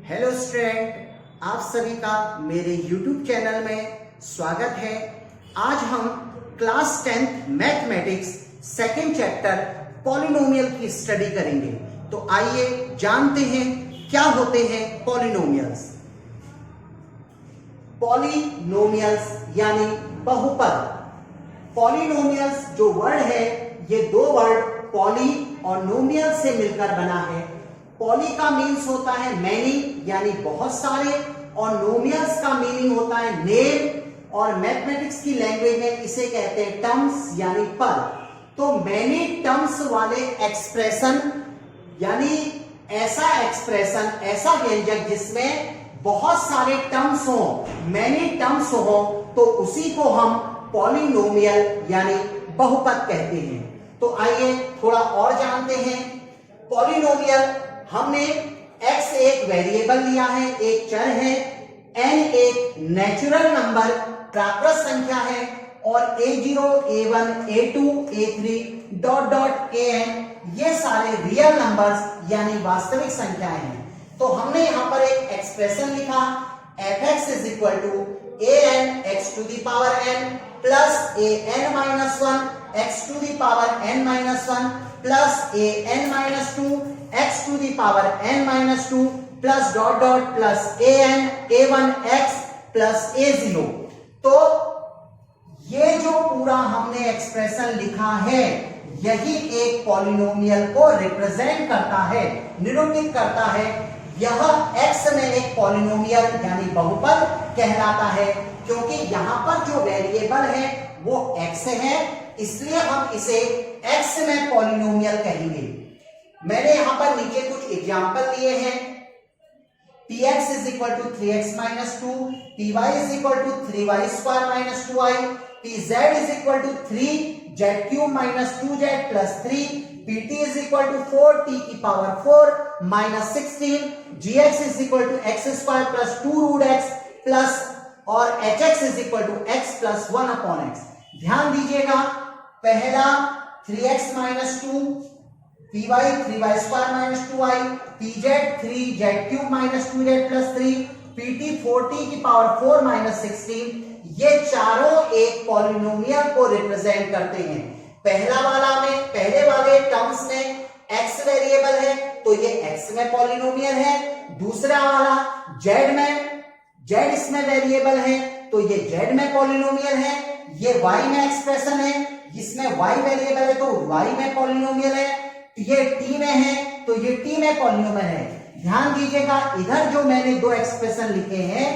Hello student, आप सभी का मेरे YouTube चैनल में स्वागत है। आज हम class 10th mathematics second chapter polynomial की स्टडी करेंगे। तो आइए जानते हैं क्या होते हैं पॉलिनोमियल्स। पॉलिनोमियल्स यानी बहुपद। पॉलिनोमियल्स जो वर्ड है, ये दो वर्ड पॉली और नोमियल से मिलकर बना है। पॉली का मीन्स होता है मैनी यानी बहुत सारे, और नोमियल्स का मीनिंग होता है नेम, और मैथमेटिक्स की लैंग्वेज में इसे कहते हैं टर्म्स यानी पद। तो मैनी टर्म्स वाले एक्सप्रेशन यानी ऐसा एक्सप्रेशन, ऐसा व्यंजक जिसमें बहुत सारे टर्म्स हो, मैनी टर्म्स हो, तो उसी को हम पॉलिनोमियल यानी बहुपद कहते हैं। तो आइए थोड़ा और जानते हैं। पॉलिनोमियल, हमने x एक वेरिएबल लिया है, एक चर है, n एक नेचुरल नंबर प्राकृत संख्या है, और a0, a1, a2, a3 dot dot an ये सारे रियल नंबर्स यानी वास्तविक संख्याएं हैं। तो हमने यहां पर एक एक्सप्रेशन लिखा, fx is equal to an x to the power n plus an minus 1 x to the power n minus 1 plus an minus 2 x to the power n minus 2 plus dot dot plus an a1 x plus a0। तो ये जो पूरा हमने expression लिखा है, यही एक polynomial को रिप्रेजेंट करता है, निरूपित करता है। यह x में एक पॉलिनोमियल यानी बहुपद कहलाता है, क्योंकि यहां पर जो वेरिएबल है वो x है, इसलिए हम इसे x में पॉलिनोमियल कहेंगे। मैंने यहां पर नीचे कुछ एग्जांपल लिए हैं। px is equal to 3x minus 2, py is equal to 3y square minus 2y, pz is equal to 3z cube minus 2z plus 3, pt is equal to 4t की power 4 minus 16, gx is equal to x square plus 2 root x plus, और hx is equal to x plus 1 upon x। ध्यान दीजिएगा, पहला 3x minus 2, py 3y square minus 2y, pz 3z cube minus 2z plus 3, pt 4t की power 4 minus 16, ये चारों एक polynomial को represent करते हैं। पहले वाले टर्म्स में x वेरिएबल है, तो ये x में पॉलिनोमियल है। दूसरा वाला z इसमें वेरिएबल है, तो ये z में पॉलिनोमियल है। ये y में एक्सप्रेशन है, जिसमें y वेरिएबल है, तो y में पॉलिनोमियल है। ये t में है, तो ये t में पॉलिनोमियल है। ध्यान दीजिएगा, इधर जो मैंने दो एक्सप्रेशन लिखे हैं,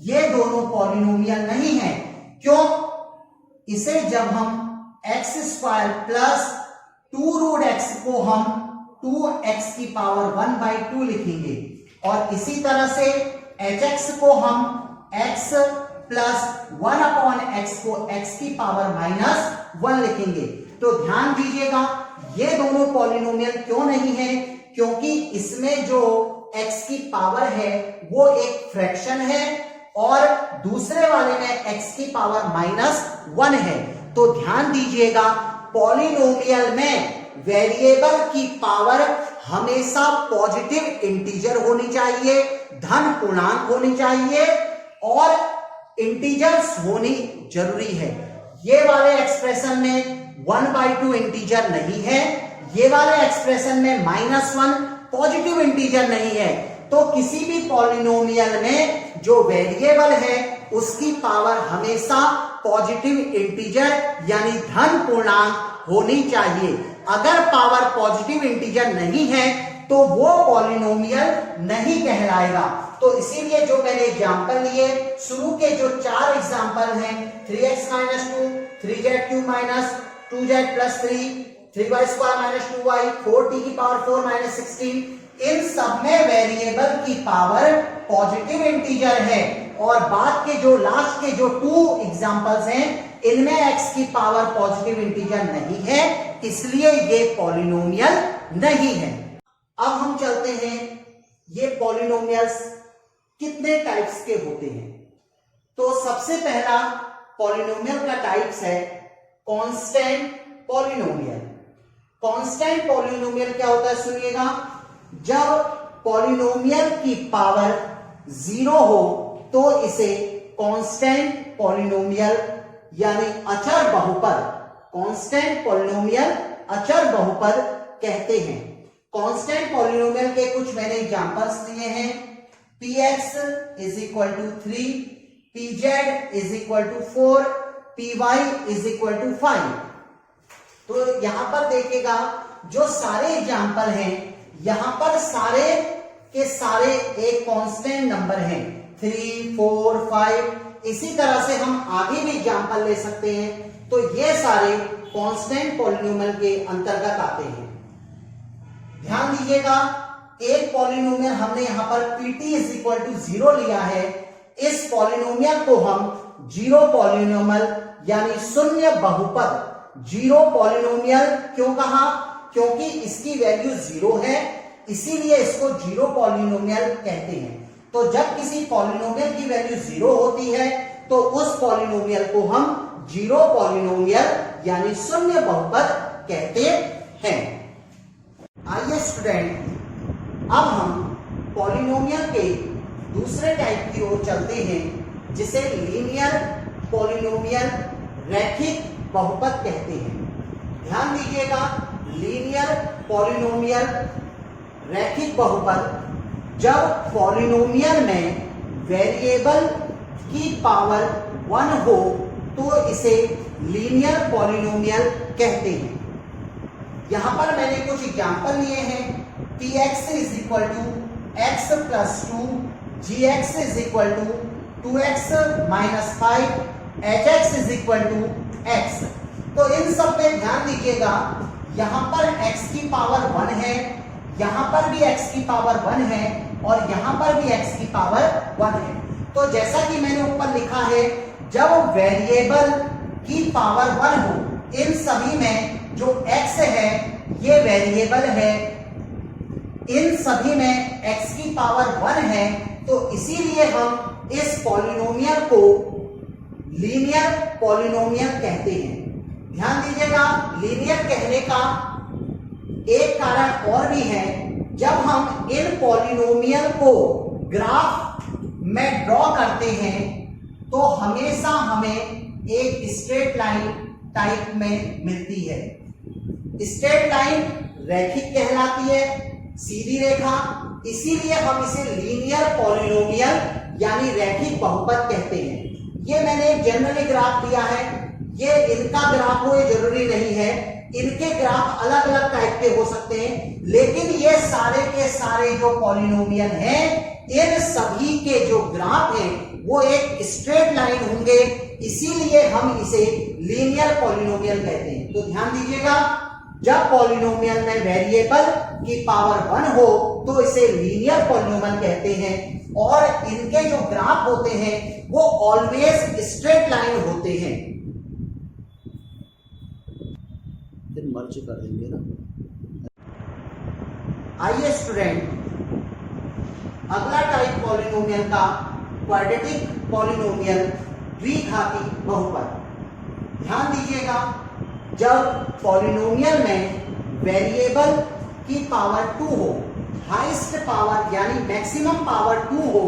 ये दोनों पॉलिनोमियल नहीं है। क्यों? इसे जब हम x square plus 2 root x को हम 2x की पावर 1/2 लिखेंगे, और इसी तरह से hx को हम x प्लस 1 अपॉन x को x की पावर माइनस 1 लिखेंगे। तो ध्यान दीजिएगा, ये दोनों पॉलिनोमियल क्यों नहीं है? क्योंकि इसमें जो x की पावर है वो एक फ्रैक्शन है, और दूसरे वाले में x की पावर माइनस 1 है। तो ध्यान दीजिएगा, पॉलिनोमियल में वेरिएबल की पावर हमेशा पॉजिटिव इंटीजर होनी चाहिए, धन पूर्णांक होनी चाहिए, और इंटीजर्स होनी जरूरी है। ये वाले एक्सप्रेशन में 1/2 इंटीजर नहीं है, ये वाले एक्सप्रेशन में -1 पॉजिटिव इंटीजर नहीं है। तो किसी भी पॉलिनोमियल में जो वेरिएबल है उसकी पावर हमेशा पॉजिटिव इंटीजर यानी धन पूर्णांक होनी चाहिए। अगर पावर पॉजिटिव इंटीजर नहीं है तो वो पॉलिनोमियल नहीं कहलाएगा। तो इसीलिए जो मैंने एग्जांपल लिए, शुरू के जो 4 एग्जांपल हैं, 3x minus 2, 3z cube minus 2z plus 3, 3y square minus 2y, 4t की पावर 4 माइनस 16, इन सब में वेरिएबल की पावर पॉजिटिव इंटीजर है। और बाद के जो लास्ट के जो 2 एग्जांपल्स हैं, इनमें x की पावर पॉजिटिव इंटीजर नहीं है, इसलिए ये पॉलिनोमियल नहीं है। अब हम चलते हैं, ये पॉलिनोमियल्स कितने टाइप्स के होते हैं। तो सबसे पहला पॉलिनोमियल का टाइप्स है कांस्टेंट पॉलिनोमियल। कांस्टेंट पॉलिनोमियल क्या होता है, सुनिएगा, जब पॉलिनोमियल की पावर 0 हो तो इसे कांस्टेंट पॉलिनोमियल यानी अचर बहुपद, कांस्टेंट पॉलिनोमियल अचर बहुपद कहते हैं। कांस्टेंट पॉलिनोमियल के कुछ मैंने एग्जांपल्स लिए हैं। px is equal to 3, pz is equal to 4, py is equal to 5। तो यहां पर देखिएगा जो सारे एग्जांपल हैं, यहां पर सारे के सारे एक कांस्टेंट नंबर हैं, 3, 4, 5। इसी तरह से हम आगे भी एग्जांपल ले सकते हैं। तो ये सारे कांस्टेंट पॉलिनोमियल के अंतर्गत आते हैं। ध्यान दीजिएगा, एक पॉलिनोमियल हमने यहां पर pt इज इक्वल टू 0 लिया है। इस पॉलिनोमियल को हम जीरो पॉलिनोमियल यानी शून्य बहुपद, जीरो पॉलिनोमियल क्यों कहा? क्योंकि इसकी वैल्यू 0 है, इसीलिए इसको जीरो पॉलिनोमियल कहते हैं। तो जब किसी पॉलिनोमियल की वैल्यू 0 होती है तो उस पॉलिनोमियल को हम जीरो पॉलिनोमियल यानी शून्य बहुपद कहते हैं। आइए स्टूडेंट, अब हम पॉलिनोमियल के दूसरे टाइप की ओर चलते हैं जिसे लीनियर पॉलिनोमियल, रैखिक बहुपद कहते हैं। ध्यान दीजिएगा, लीनियर पॉलिनोमियल रैखिक बहुपद, जब पॉलिनोमियल में वेरिएबल की पावर 1 हो तो इसे लीनियर पॉलिनोमियल कहते हैं। यहां पर मैंने कुछ एग्जांपल लिए हैं। px is equal to x plus 2, gx is equal to 2x minus 5, hx is equal to x। तो इन सब पे ध्यान दीजिएगा, यहां पर x की पावर 1 है, यहां पर भी x की पावर 1 है और यहां पर भी x की पावर 1 है। तो जैसा कि मैंने ऊपर लिखा है, जब वेरिएबल की पावर 1 हो, इन सभी में जो x है ये वेरिएबल है, इन सभी में x की पावर 1 है, तो इसीलिए हम इस पॉलिनोमियल को लीनियर पॉलिनोमियल कहते हैं। ध्यान दीजिएगा, लीनियर कहने का एक कारण और भी है। जब हम इन पॉलिनोमियल को ग्राफ में ड्रॉ करते हैं तो हमेशा हमें एक स्ट्रेट लाइन टाइप में मिलती है। स्ट्रेट लाइन रैखिक कहलाती है, सीधी रेखा, इसीलिए हम इसे लीनियर पॉलिनोमियल यानी रैखिक बहुपद कहते हैं। ये मैंने एक जनरली ग्राफ दिया है, ये इनका ग्राफ हो ये जरूरी नहीं है, इनके ग्राफ अलग अलग टाइप के हो सकते हैं, लेकिन ये सारे के सारे जो पॉलिनोमियल हैं, इन सभी के जो ग्राफ हैं वो एक स्ट्रेट लाइन होंगे, इसीलिए हम इसे लीनियर पॉलिनोमियल कहते हैं। तो ध्यान दीजिएगा, जब पॉलिनोमियल में वेरिएबल की पावर 1 हो तो इसे लीनियर पॉलिनोमियल कहते हैं और इनके जो ग्राफ होते हैं वो ऑलवेज स्ट्रेट लाइन होते हैं। मर्ज कर देंगे ना। आइए स्टूडेंट, अगला टाइप पॉलिनोमियल का क्वाड्रेटिक पॉलिनोमियल, द्विघाती बहुपद। ध्यान दीजिएगा, जब पॉलिनोमियल में वेरिएबल की पावर 2 हो, हाईएस्ट पावर यानी मैक्सिमम पावर 2 हो,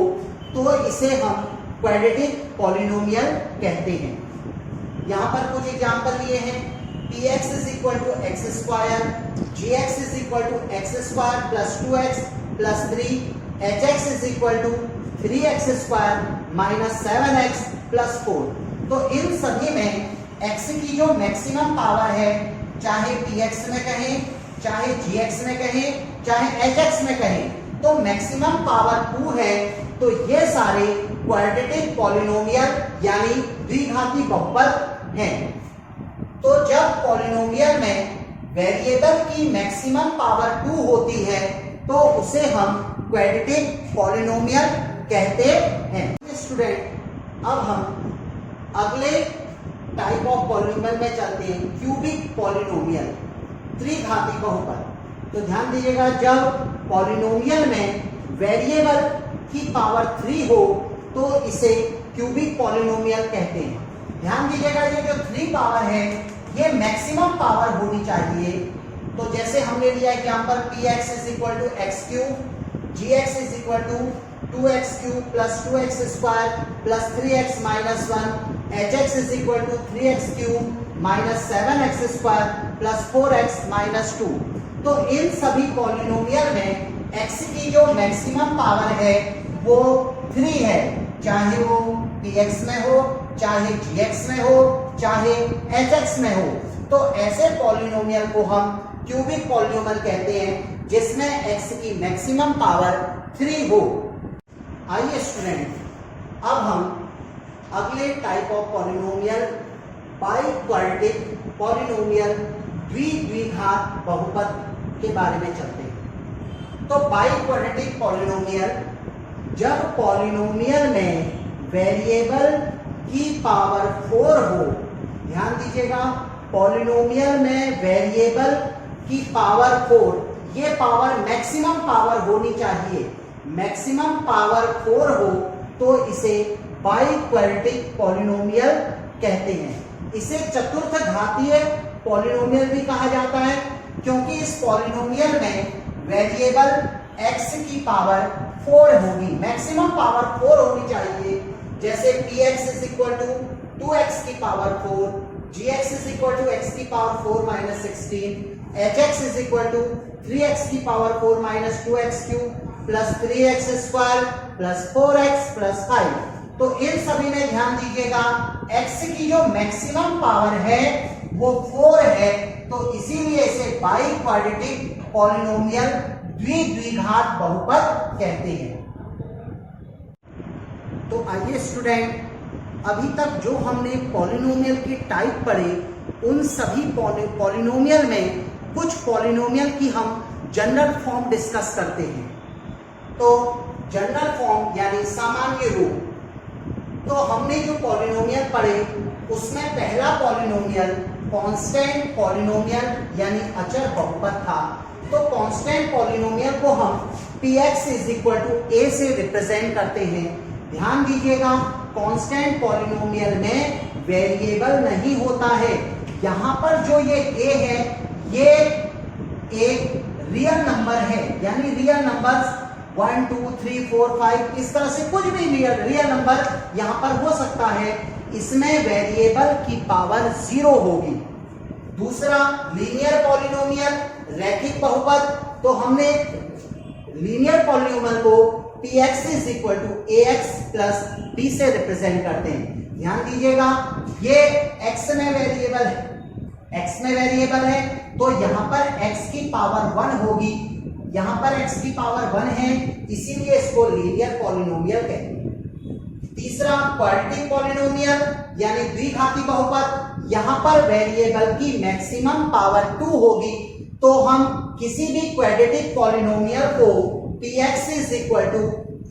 तो इसे हम क्वाड्रेटिक पॉलिनोमियल कहते हैं। यहां पर कुछ एग्जांपल लिए हैं। px is equal to x square, gx is equal to x square plus 2x plus 3, hx is equal to 3x square minus 7x plus 4। तो इन सभी में x की जो मैक्सिमम पावर है, चाहे px में कहें, चाहे gx में कहें, चाहे hx में कहें, तो मैक्सिमम पावर 2 है। तो ये सारे क्वाड्रेटिक पॉलिनोमियल यानी द्विघाती बहुपद हैं। तो जब पॉलिनोमियल में वेरिएबल की मैक्सिमम पावर 2 होती है तो उसे हम क्वाड्रेटिक पॉलिनोमियल कहते हैं। स्टूडेंट, अब हम अगले टाइप ऑफ पॉलिनोमियल में चलते हैं, क्यूबिक पॉलिनोमियल, त्रिघाती बहुपद। तो ध्यान दीजिएगा, जब पॉलिनोमियल में वेरिएबल की पावर 3 हो तो इसे क्यूबिक पॉलिनोमियल कहते हैं। ध्यान दीजिएगा, ये जो 3 पावर है ये मैक्सिमम पावर होनी चाहिए। तो जैसे हमने लिया example px is equal to x cube, gx is equal to 2x cube plus 2x square plus 3x minus 1, hx is equal to 3x cube minus 7x square plus 4x minus 2। तो इन सभी polynomial में x की जो maximum power है वो 3 है, चाहे वो px में हो, चाहे gx में हो, चाहे hx में हो। तो ऐसे पॉलिनोमियल को हम क्यूबिक पॉलिनोमियल कहते हैं जिसमें x की मैक्सिमम पावर 3 हो। आइए स्टूडेंट, अब हम अगले type of polynomial biquadratic polynomial द्विघात बहुपद के बारे में चलते हैं। तो बाइक्वाड्रेटिक पॉलिनोमियल, जब पॉलिनोमियल में वेरिएबल की पावर 4 हो, ध्यान दीजिएगा, पॉलिनोमियल में वेरिएबल की पावर 4, ये पावर मैक्सिमम पावर होनी चाहिए, मैक्सिमम पावर 4 हो तो इसे बाइक्वाड्रेटिक पॉलिनोमियल कहते हैं। इसे चतुर्थ घातीय पॉलिनोमियल भी कहा जाता है क्योंकि इस पॉलिनोमियल में वेरिएबल x की पावर 4 होगी, मैक्सिमम पावर 4 होनी चाहिए। जैसे px is equal to 2x की power 4, gx is equal to x की power 4 minus 16, hx is equal to 3x की power 4 minus 2x cube plus 3x square plus 4x plus 5। तो इन सभी में ध्यान दीजिएगा x की जो मैक्सिमम पावर है वो 4 है, तो इसीलिए इसे बाइक्वाड्रेटिक पॉलिनोमियल द्विघात बहुपद कहते हैं। तो आइए स्टूडेंट, अभी तक जो हमने पॉलिनोमियल की टाइप पढ़े, उन सभी पॉलिनोमियल में कुछ पॉलिनोमियल की हम जनरल फॉर्म डिस्कस करते हैं। तो जनरल फॉर्म यानी सामान्य रूप, तो हमने जो पॉलिनोमियल पढ़े उसमें पहला पॉलिनोमियल कांस्टेंट पॉलिनोमियल यानी अचर बहुपद था। तो कांस्टेंट पॉलिनोमियल को हम px is equal to a से रिप्रेजेंट करते हैं। ध्यान दीजिएगा, कांस्टेंट पॉलिनोमियल में वेरिएबल नहीं होता है। यहां पर जो ये a है ये एक रियल नंबर है, यानी रियल नंबर्स 1 2 3 4 5 इस तरह से कुछ भी रियल नंबर यहां पर हो सकता है। इसमें वेरिएबल की पावर 0 होगी। दूसरा लीनियर पॉलिनोमियल रैखिक बहुपद, तो हमने लीनियर पॉलिनोमियल को px is equal to ax plus b से रिप्रेजेंट करते हैं। ध्यान दीजिएगा, ये x में वेरिएबल है, x में वेरिएबल है तो यहां पर x की पावर 1 होगी, यहां पर x की पावर 1 है, इसीलिए इसको लीनियर पॉलिनोमियल कहते हैं। तीसरा क्वाड्रेटिक पॉलिनोमियल यानी द्विघाती बहुपद, यहां पर वेरिएबल की मैक्सिमम पावर 2 होगी, तो हम किसी भी क्वाड्रेटिक पॉलिनोमियल को px is equal to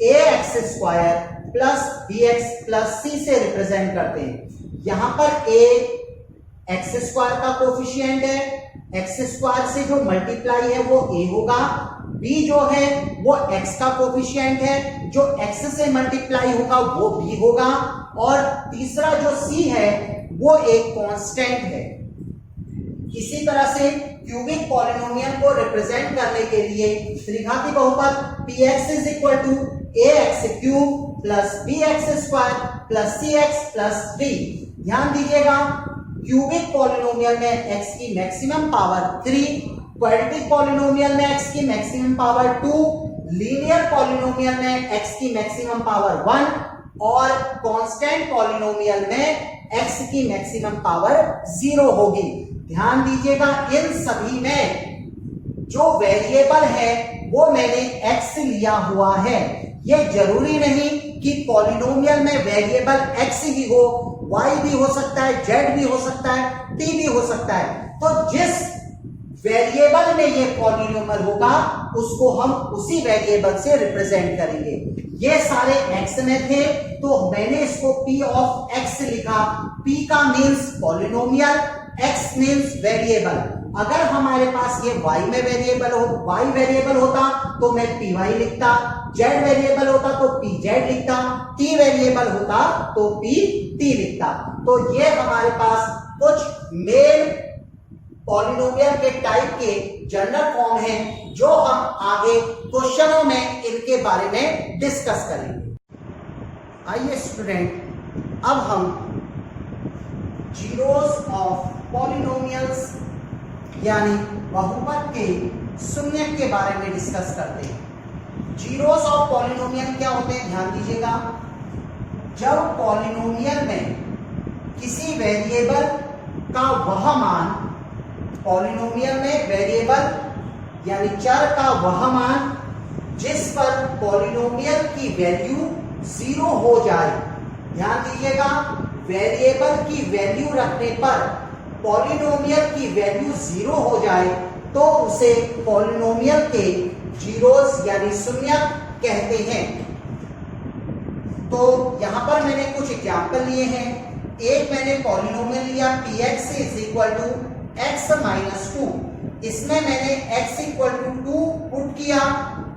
ax square plus bx plus c से रिप्रेजेंट करते हैं। यहां पर a x स्क्वायर का कोफिशिएंट है, x स्क्वायर से जो मल्टीप्लाई है वो a होगा, b जो है वो x का कोफिशिएंट है, जो x से मल्टीप्लाई होगा वो b होगा, और तीसरा जो c है वो एक कांस्टेंट है। इसी तरह से क्यूबिक पॉलिनोमियल को रिप्रेजेंट करने के लिए त्रिघाती बहुपद px is equal to ax cube plus bx square plus cx plus d। ध्यान दीजिएगा, क्यूबिक पॉलिनोमियल में x की मैक्सिमम पावर 3, क्वाड्रेटिक पॉलिनोमियल में x की मैक्सिमम पावर 2, लीनियर पॉलिनोमियल में x की मैक्सिमम पावर 1 और कांस्टेंट पॉलिनोमियल में x की मैक्सिमम पावर 0 होगी। ध्यान दीजिएगा, इन सभी में जो वेरिएबल है वो मैंने x लिया हुआ है। ये जरूरी नहीं कि पॉलिनोमियल में वेरिएबल x ही हो, y भी हो सकता है, z भी हो सकता है, t भी हो सकता है। तो जिस वेरिएबल में ये पॉलिनोमियल होगा उसको हम उसी वेरिएबल से रिप्रेजेंट करेंगे। ये सारे x में थे तो मैंने इसको p ऑफ x लिखा। p का means polynomial, x means variable. अगर हमारे पास ये y में वेरिएबल हो, y वेरिएबल होता तो मैं py लिखता, z वेरिएबल होता तो pz लिखता, t वेरिएबल होता तो pt लिखता। तो ये हमारे पास कुछ मेन पॉलिनोमियल के टाइप के जनरल फॉर्म हैं जो हम आगे क्वेश्चनों में इनके बारे में डिस्कस करेंगे। आइए स्टूडेंट, अब हम जीरोस ऑफ पॉलिनोमियल्स यानी बहुपद के शून्यक के बारे में डिस्कस करते हैं। जीरोस ऑफ पॉलिनोमियल क्या होते हैं, ध्यान दीजिएगा। जब पॉलिनोमियल में किसी वेरिएबल का वह मान, पॉलिनोमियल में वेरिएबल यानी चर का वह मान जिस पर पॉलिनोमियल की वैल्यू 0 हो जाए, ध्यान दीजिएगा, वेरिएबल की वैल्यू रखने पर पॉलिनोमियल की वैल्यू 0 हो जाए तो उसे पॉलिनोमियल के जीरोस यानी शून्यक कहते हैं। तो यहां पर मैंने कुछ एग्जाम्पल लिए हैं। एक मैंने पॉलिनोमियल लिया px is equal to x minus 2। इसमें मैंने x इक्वल टू 2 पुट किया,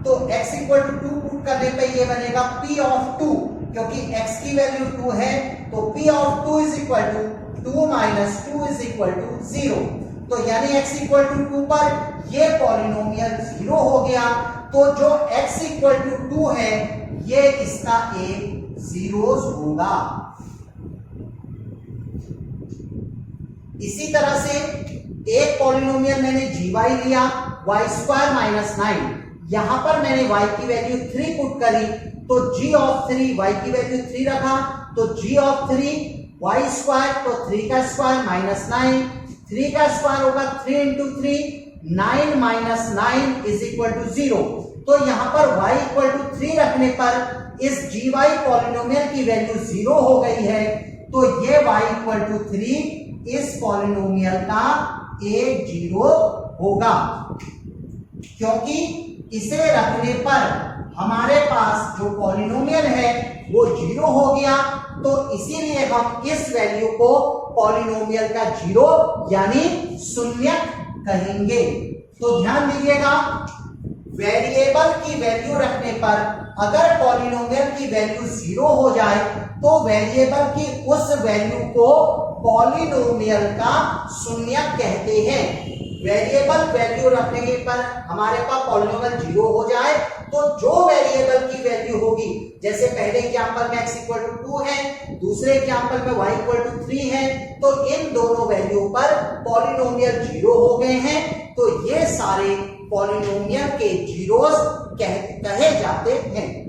तो x इक्वल टू 2 पुट करने पे ये बनेगा p ऑफ 2, क्योंकि x की वैल्यू 2 है तो p of 2 is equal to 2 minus 2 is equal to 0। तो यानी x इक्वल टू 2 पर ये पॉलिनोमियल 0 हो गया, तो जो x इक्वल टू 2 है ये इसका एक जीरोस होगा। इसी तरह से एक पॉलिनोमियल मैंने gy लिया y स्क्वायर माइनस 9। यहां पर मैंने y की वैल्यू 3 पुट करी तो g ऑफ 3, y की वैल्यू 3 रखा तो g ऑफ 3 y स्क्वायर, तो 3 का स्क्वायर माइनस 9, 3 का स्क्वायर होगा 3 into 3, 9 minus 9 is equal to 0। तो यहां पर y इक्वल टू 3 रखने पर इस gy पॉलिनोमियल की वैल्यू 0 हो गई है, तो ये y इक्वल टू 3 इस पॉलिनोमियल का एक जीरो होगा, क्योंकि इसे रखने पर हमारे पास जो पॉलिनोमियल है वो 0 हो गया, तो इसीलिए हम इस वैल्यू को पॉलिनोमियल का जीरो यानी शून्यक कहेंगे। तो ध्यान दीजिएगा, वेरिएबल की वैल्यू रखने पर अगर पॉलिनोमियल की वैल्यू 0 हो जाए तो वेरिएबल की उस वैल्यू को पॉलिनोमियल का शून्यक कहते हैं। वेरिएबल वैल्यू रखने पर हमारे पास पॉलिनोमियल 0 हो जाए तो जो वेरिएबल की वैल्यू होगी, जैसे पहले एग्जांपल में x इक्वल टू 2 है, दूसरे एग्जांपल में y इक्वल टू 3 है, तो इन दोनों वैल्यू पर पॉलिनोमियल 0 हो गए हैं, तो ये सारे पॉलिनोमियल के जीरोस कहे जाते हैं।